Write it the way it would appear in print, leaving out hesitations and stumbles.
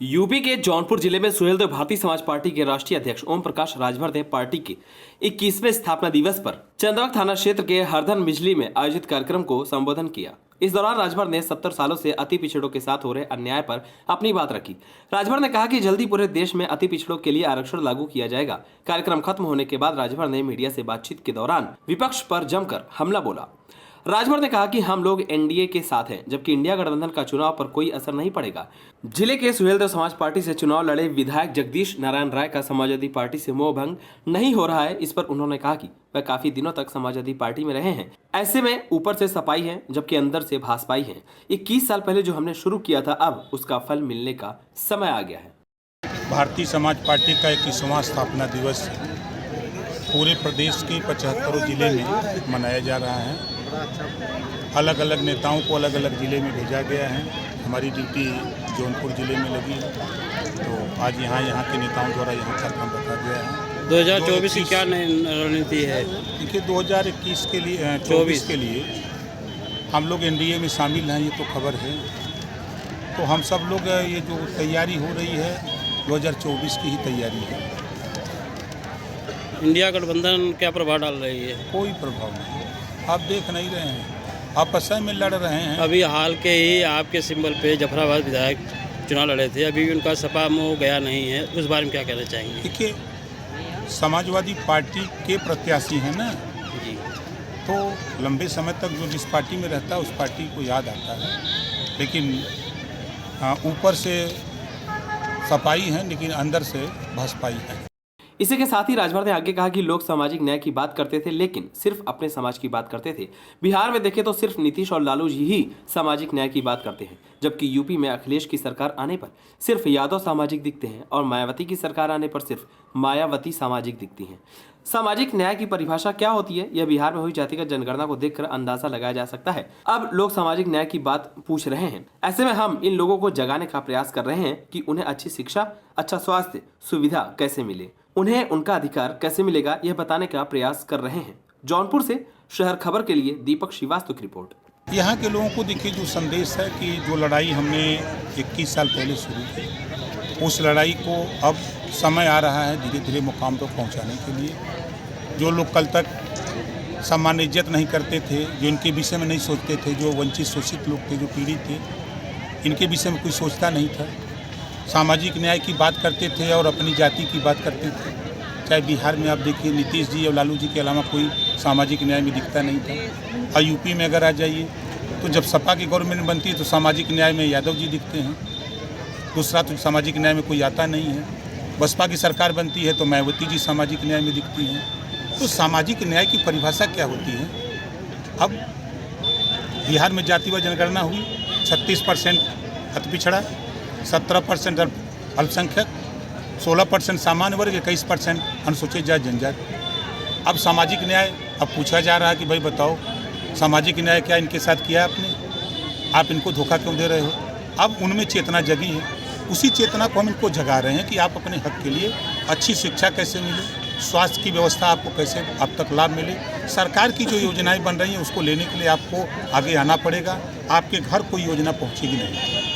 UP के जौनपुर जिले में सुहेलदेव भारतीय समाज पार्टी के राष्ट्रीय अध्यक्ष ओम प्रकाश राजभर ने पार्टी के 21वें स्थापना दिवस पर चंदवा थाना क्षेत्र के हरधन बिजली में आयोजित कार्यक्रम को संबोधन किया। इस दौरान राजभर ने 70 सालों से अति पिछड़ों के साथ हो रहे अन्याय पर अपनी बात रखी। राजभर ने कहा कि जल्दी पूरे देश में अति पिछड़ों के लिए आरक्षण लागू किया जाएगा। कार्यक्रम खत्म होने के बाद राजभर ने मीडिया से बातचीत के दौरान विपक्ष पर जमकर हमला बोला। राजभर ने कहा कि हम लोग एनडीए के साथ हैं, जबकि इंडिया गठबंधन का चुनाव पर कोई असर नहीं पड़ेगा। जिले के सुहेलदेव समाज पार्टी से चुनाव लड़े विधायक जगदीश नारायण राय का समाजवादी पार्टी से मोह भंग नहीं हो रहा है। इस पर उन्होंने कहा कि वह काफी दिनों तक समाजवादी पार्टी में रहे हैं, ऐसे में ऊपर से सपाई है जबकि अंदर से भाजपाई है। 21 साल पहले जो हमने शुरू किया था, अब उसका फल मिलने का समय आ गया है। भारतीय समाज पार्टी का 21वां स्थापना दिवस पूरे प्रदेश के 75 जिले में मनाया जा रहा है। अलग अलग नेताओं को अलग अलग जिले में भेजा गया है। हमारी ड्यूटी जौनपुर जिले में लगी, तो आज यहाँ के नेताओं द्वारा यहाँ कार्यक्रम रखा गया है। 2024 की क्या रणनीति है? देखिए, 2021 के लिए 24 के लिए हम लोग एनडीए में शामिल हैं, ये तो खबर है। तो हम सब लोग ये जो तैयारी हो रही है 2024 की ही तैयारी है। इंडिया गठबंधन क्या प्रभाव डाल रही है? कोई प्रभाव नहीं, आप देख नहीं रहे हैं, आपस में लड़ रहे हैं। अभी हाल के ही आपके सिंबल पे जफराबाद विधायक चुनाव लड़े थे, अभी भी उनका सपा मोह गया नहीं है, उस बारे में क्या कहना चाहेंगे? देखिए, समाजवादी पार्टी के प्रत्याशी हैं ना जी, तो लंबे समय तक जो जिस पार्टी में रहता है उस पार्टी को याद आता है, लेकिन ऊपर से सपाई है लेकिन अंदर से भाजपाई है। इसी के साथ ही राजभर ने आगे कहा कि लोग सामाजिक न्याय की बात करते थे, लेकिन सिर्फ अपने समाज की बात करते थे। बिहार में देखें तो सिर्फ नीतीश और लालू जी ही सामाजिक न्याय की बात करते हैं, जबकि यूपी में अखिलेश की सरकार आने पर सिर्फ यादव सामाजिक दिखते हैं और मायावती की सरकार आने पर सिर्फ मायावती सामाजिक दिखती हैं। सामाजिक न्याय की परिभाषा क्या होती है, यह बिहार में हुई जातिगत जनगणना को देखकर अंदाजा लगाया जा सकता है। अब लोग सामाजिक न्याय की बात पूछ रहे हैं, ऐसे में हम इन लोगों को जगाने का प्रयास कर रहे हैं कि उन्हें अच्छी शिक्षा, अच्छा स्वास्थ्य सुविधा कैसे मिले, उन्हें उनका अधिकार कैसे मिलेगा, यह बताने का प्रयास कर रहे हैं। जौनपुर से शहर खबर के लिए दीपक श्रीवास्तव की रिपोर्ट। यहाँ के लोगों को देखिए, जो संदेश है कि जो लड़ाई हमने 21 साल पहले शुरू की, उस लड़ाई को अब समय आ रहा है धीरे धीरे मुकाम पर पहुँचाने के लिए। जो लोग कल तक सामान्य इज्जत नहीं करते थे, जो इनके विषय में नहीं सोचते थे, जो वंचित शोषित लोग थे, जो पीड़ित थे, इनके विषय में कोई सोचता नहीं था। सामाजिक न्याय की बात करते थे और अपनी जाति की बात करते थे। चाहे बिहार में आप देखिए, नीतीश जी और लालू जी के अलावा कोई सामाजिक न्याय में दिखता नहीं था। और यूपी में अगर आ जाइए तो जब सपा की गवर्नमेंट बनती है तो सामाजिक न्याय में यादव जी दिखते हैं, दूसरा तो सामाजिक न्याय में कोई आता नहीं है। बसपा की सरकार बनती है तो मायावती जी सामाजिक न्याय में दिखती हैं। तो सामाजिक न्याय की परिभाषा क्या होती है? अब बिहार में जाति व जनगणना हुई, 36% अति पिछड़ा, 17% अल्पसंख्यक, 16% सामान्य वर्ग, 21% अनुसूचित जाति जनजाति। अब सामाजिक न्याय अब पूछा जा रहा है कि भाई बताओ, सामाजिक न्याय क्या इनके साथ किया आपने? आप इनको धोखा क्यों दे रहे हो? अब उनमें चेतना जगी है, उसी चेतना को हम इनको जगा रहे हैं कि आप अपने हक के लिए अच्छी शिक्षा कैसे मिले, स्वास्थ्य की व्यवस्था आपको कैसे अब तक लाभ मिले, सरकार की जो योजनाएं बन रही हैं उसको लेने के लिए आपको आगे आना पड़ेगा। आपके घर कोई योजना पहुँचेगी नहीं।